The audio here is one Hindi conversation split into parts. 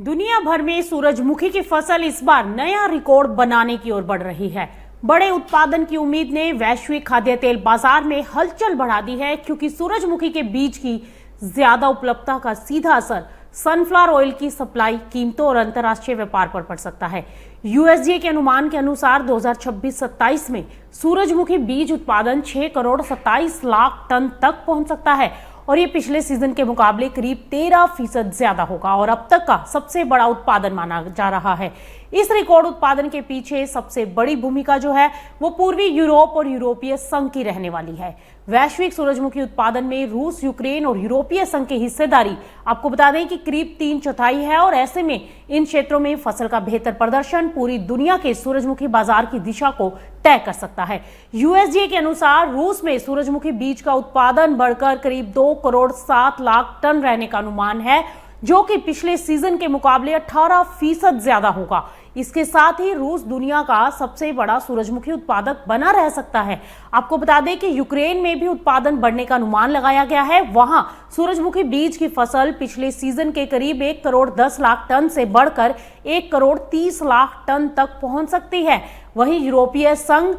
दुनिया भर में सूरजमुखी की फसल इस बार नया रिकॉर्ड बनाने की ओर बढ़ रही है। बड़े उत्पादन की उम्मीद ने वैश्विक खाद्य तेल बाजार में हलचल बढ़ा दी है, क्योंकि सूरजमुखी के बीज की ज्यादा उपलब्धता का सीधा असर सनफ्लावर ऑयल की सप्लाई कीमतों और अंतर्राष्ट्रीय व्यापार पर पड़ सकता है। यूएसडीए के अनुमान के अनुसार 2026-27 में सूरजमुखी बीज उत्पादन 6 करोड़ 27 लाख टन तक पहुंच सकता है और ये पिछले सीजन के मुकाबले करीब 13% ज्यादा होगा और अब तक का सबसे बड़ा उत्पादन माना जा रहा है। इस रिकॉर्ड उत्पादन के पीछे सबसे बड़ी भूमिका जो है वो पूर्वी यूरोप और यूरोपीय संघ की रहने वाली है। वैश्विक सूरजमुखी उत्पादन में रूस, यूक्रेन और यूरोपीय संघ की हिस्सेदारी आपको बता दें कि करीब 3/4 है और ऐसे में इन क्षेत्रों में फसल का बेहतर प्रदर्शन पूरी दुनिया के सूरजमुखी बाजार की दिशा को तय कर सकता है। यूएसडीए के अनुसार रूस में सूरजमुखी बीज का उत्पादन बढ़कर करीब 2 करोड़ 7 लाख टन रहने का अनुमान है, जो कि पिछले सीजन के मुकाबले 18% ज्यादा होगा। इसके साथ ही रूस दुनिया का सबसे बड़ा सूरजमुखी उत्पादक बना रह सकता है। आपको बता दें कि यूक्रेन में भी उत्पादन बढ़ने का अनुमान लगाया गया है। वहां सूरजमुखी बीज की फसल पिछले सीजन के करीब 1 करोड़ 10 लाख टन से बढ़कर 1 करोड़ 30 लाख टन तक पहुंच सकती है। वहीं यूरोपीय संघ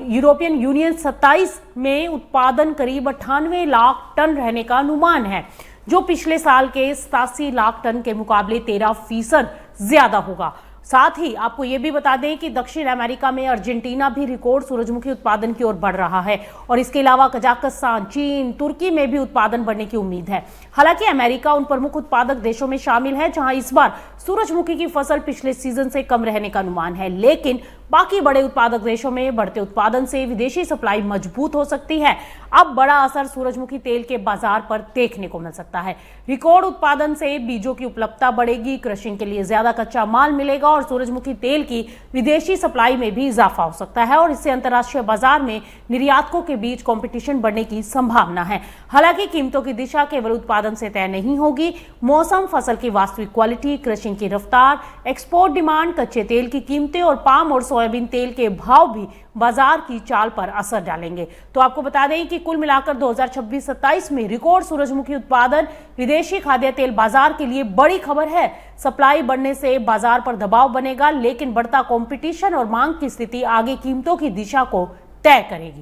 यूरोपियन यूनियन 27 में उत्पादन करीब 98 लाख टन रहने का अनुमान है, जो पिछले साल के 87 लाख टन के मुकाबले 13% ज्यादा होगा। साथ ही आपको यह भी बता दें कि दक्षिण अमेरिका में अर्जेंटीना भी रिकॉर्ड सूरजमुखी उत्पादन की ओर बढ़ रहा है और इसके अलावा कजाकिस्तान, चीन, तुर्की में भी उत्पादन बढ़ने की उम्मीद है। हालांकि अमेरिका उन प्रमुख उत्पादक देशों में शामिल है जहां इस बार सूरजमुखी की फसल पिछले सीजन से कम रहने का अनुमान है, लेकिन बाकी बड़े उत्पादक देशों में बढ़ते उत्पादन से विदेशी सप्लाई मजबूत हो सकती है। अब बड़ा असर सूरजमुखी तेल के बाजार पर देखने को मिल सकता है। रिकॉर्ड उत्पादन से बीजों की उपलब्धता बढ़ेगी, क्रशिंग के लिए ज्यादा कच्चा माल मिलेगा और सूरजमुखी तेल की विदेशी सप्लाई में भी इजाफा हो सकता है और इससे अंतर्राष्ट्रीय बाजार में निर्यातकों के बीच कंपटीशन बढ़ने की संभावना है। हालांकि कीमतों की दिशा केवल उत्पादन से तय नहीं होगी। मौसम, फसल की वास्तविक क्वालिटी, क्रशिंग की रफ्तार, एक्सपोर्ट डिमांड, कच्चे तेल की कीमतें और पाम और सोयाबीन तेल के भाव भी बाजार की चाल पर असर डालेंगे। तो आपको बता दें कि कुल मिलाकर 2026-27 में रिकॉर्ड सूरजमुखी उत्पादन विदेशी खाद्य तेल बाजार के लिए बड़ी खबर है। सप्लाई बढ़ने से बाजार पर दबाव बनेगा, लेकिन बढ़ता कंपटीशन और मांग की स्थिति आगे कीमतों की दिशा को तय करेगी।